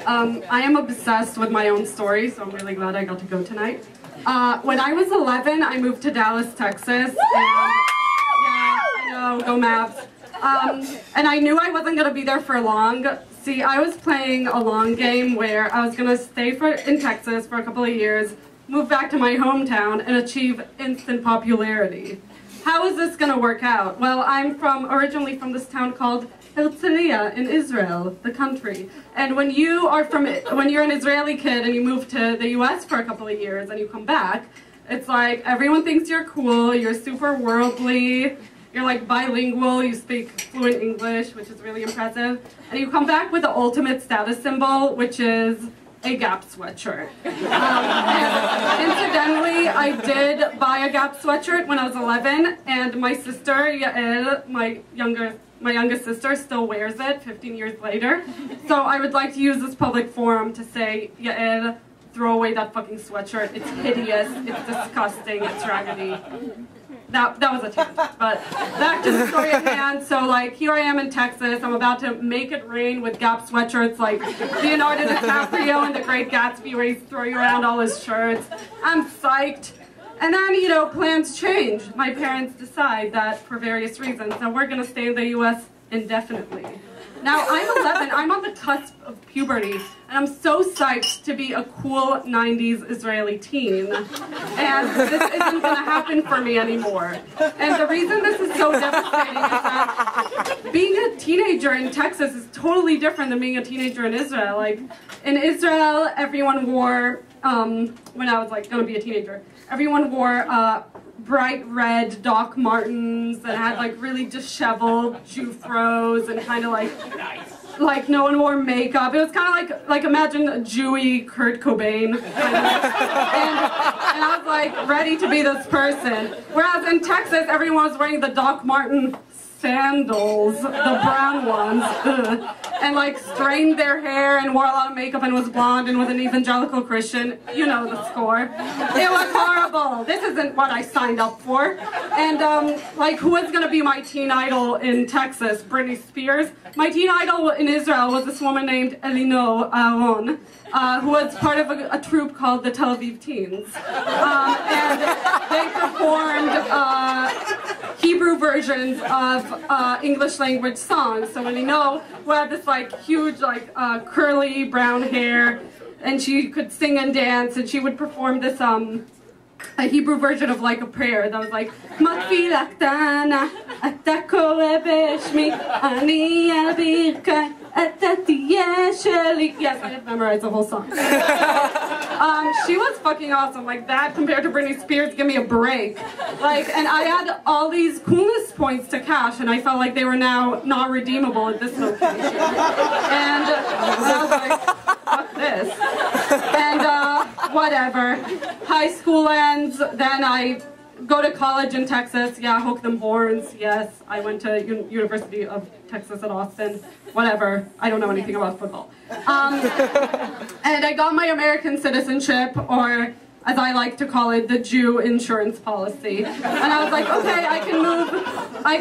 I am obsessed with my own story, so I'm really glad I got to go tonight. When I was 11, I moved to Dallas, Texas, and yeah, I know, go Mavs. And I knew I wasn't going to be there for long. See, I was playing a long game where I was going to stay in Texas for a couple of years, move back to my hometown, and achieve instant popularity. How is this going to work out? Well, I'm originally from this town called Herzliya in Israel, the country. And when you're an Israeli kid and you move to the US for a couple of years and you come back, it's like everyone thinks you're cool, you're super worldly, you're like bilingual, you speak fluent English, which is really impressive. And you come back with the ultimate status symbol, which is a Gap sweatshirt. And incidentally, I did buy a Gap sweatshirt when I was 11, and my sister, Yael, my youngest sister, still wears it 15 years later. So I would like to use this public forum to say, Yael, throw away that fucking sweatshirt. It's hideous, it's disgusting, it's raggedy. That was a tangent, but back to the story at hand. So like, here I am in Texas, I'm about to make it rain with Gap sweatshirts like Leonardo DiCaprio in The Great Gatsby where he's throwing around all his shirts. I'm psyched. And then, you know, plans change. My parents decide that for various reasons that we're gonna stay in the US indefinitely. Now, I'm 11, I'm on the cusp of puberty, and I'm so psyched to be a cool 90s Israeli teen. And this isn't gonna happen for me anymore. And the reason this is so devastating is that being a teenager in Texas is totally different than being a teenager in Israel. Like, in Israel, everyone wore, when I was like gonna be a teenager, everyone wore bright red Doc Martens that had like really disheveled Jufros and kind of like no one wore makeup. It was kind of like imagine a Jewy Kurt Cobain. And I was like ready to be this person. Whereas in Texas, everyone was wearing the Doc Marten sandals, the brown ones, and like strained their hair and wore a lot of makeup and was blonde and was an evangelical Christian. You know the score. It was horrible. This isn't what I signed up for. And like, who was gonna be my teen idol in Texas? Britney Spears. My teen idol in Israel was this woman named Elino Aaron, who was part of a troupe called the Tel Aviv Teens. And they performed Hebrew versions of English language songs. So Elino, who had this like huge like curly brown hair, and she could sing and dance, and she would perform this a Hebrew version of like a prayer that was like Matfila ktana ata kore b'shmi ani abirka ata tiyeh sheli. Yes, I didn't memorize the whole song. She was fucking awesome. Like that compared to Britney Spears, give me a break. Like, and I had all these coolness points to cash, and I felt like they were now not redeemable at this location. And I was like, fuck this. And whatever. High school ends, then I go to college in Texas. Yeah, hook them horns. Yes, I went to University of Texas at Austin. Whatever. I don't know anything about football. And I got my American citizenship, or as I like to call it, the Jew insurance policy. And I was like, okay, I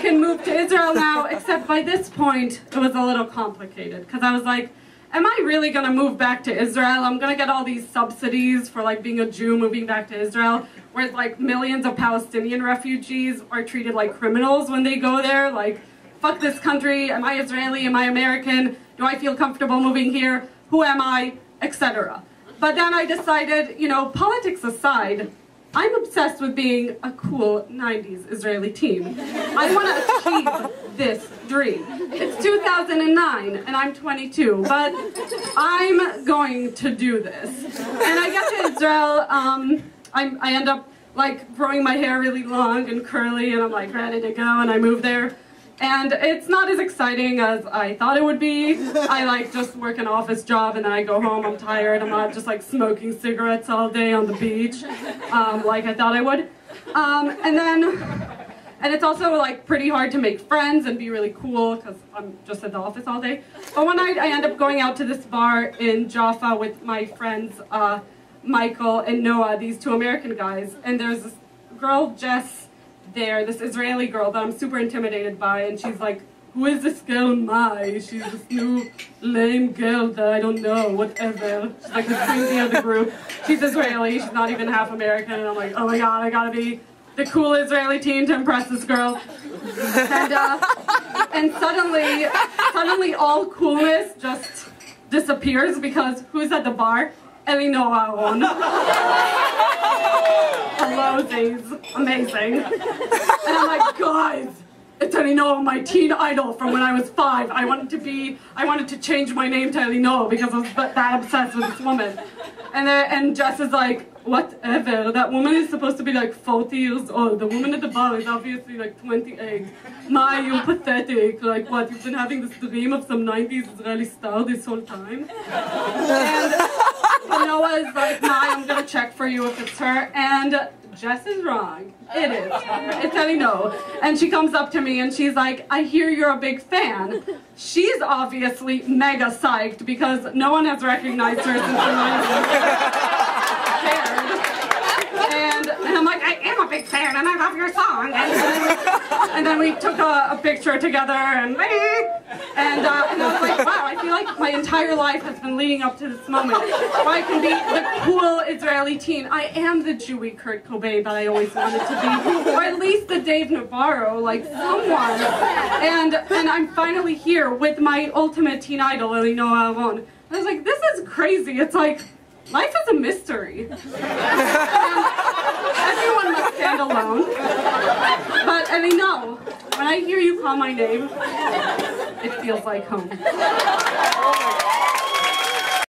can move to Israel now, except by this point, it was a little complicated, because I was like, am I really going to move back to Israel? I'm going to get all these subsidies for like being a Jew moving back to Israel, whereas like millions of Palestinian refugees are treated like criminals when they go there. Like, fuck this country. Am I Israeli? Am I American? Do I feel comfortable moving here? Who am I? Etc. But then I decided, you know, politics aside, I'm obsessed with being a cool 90s Israeli teen. I want to achieve this dream. It's 2009 and I'm 22, but I'm going to do this. And I get to Israel, I end up like growing my hair really long and curly, and I'm like ready to go, and I move there. And it's not as exciting as I thought it would be. I like just work an office job and then I go home, I'm tired, I'm not just like smoking cigarettes all day on the beach like I thought I would. And it's also like pretty hard to make friends and be really cool because I'm just at the office all day. But one night I end up going out to this bar in Jaffa with my friends Michael and Noah, these two American guys, and there's this girl, Jess, there, this Israeli girl that I'm super intimidated by, and she's like who is this girl Mai? She's this new lame girl that I don't know, whatever. She's like the crazy of the group. She's Israeli, she's not even half American, and I'm like, oh my god, I gotta be the cool Israeli teen to impress this girl. And suddenly all coolness just disappears because who's at the bar? Elinor Aron. Hello, Z's. Amazing. And I'm like, guys, it's Elinor, my teen idol from when I was 5. I wanted to change my name to Elinor because I was that obsessed with this woman. And Jess is like, whatever, that woman is supposed to be like 40 years old. The woman at the bar is obviously like 28. Mai, you're pathetic. Like, what, you've been having this dream of some 90s Israeli star this whole time? And Noah is like, Mai, I'm gonna check for you if it's her. And Jess is wrong. It is. It's Elinor. And she comes up to me and she's like, I hear you're a big fan. She's obviously mega psyched because no one has recognized her since the 90s. And I'm like, I am a big fan and I love your song. And then we took a picture together and I was like, wow, I feel like my entire life has been leading up to this moment where I can be the cool Israeli teen. I am the Jewy Kurt Cobain that I always wanted to be, or at least the Dave Navarro, like someone. And I'm finally here with my ultimate teen idol, Elinor Aron. And I was like, this is crazy. It's like, life is a mystery. Everyone must stand alone. But Elinor, when I hear you call my name, it feels like home.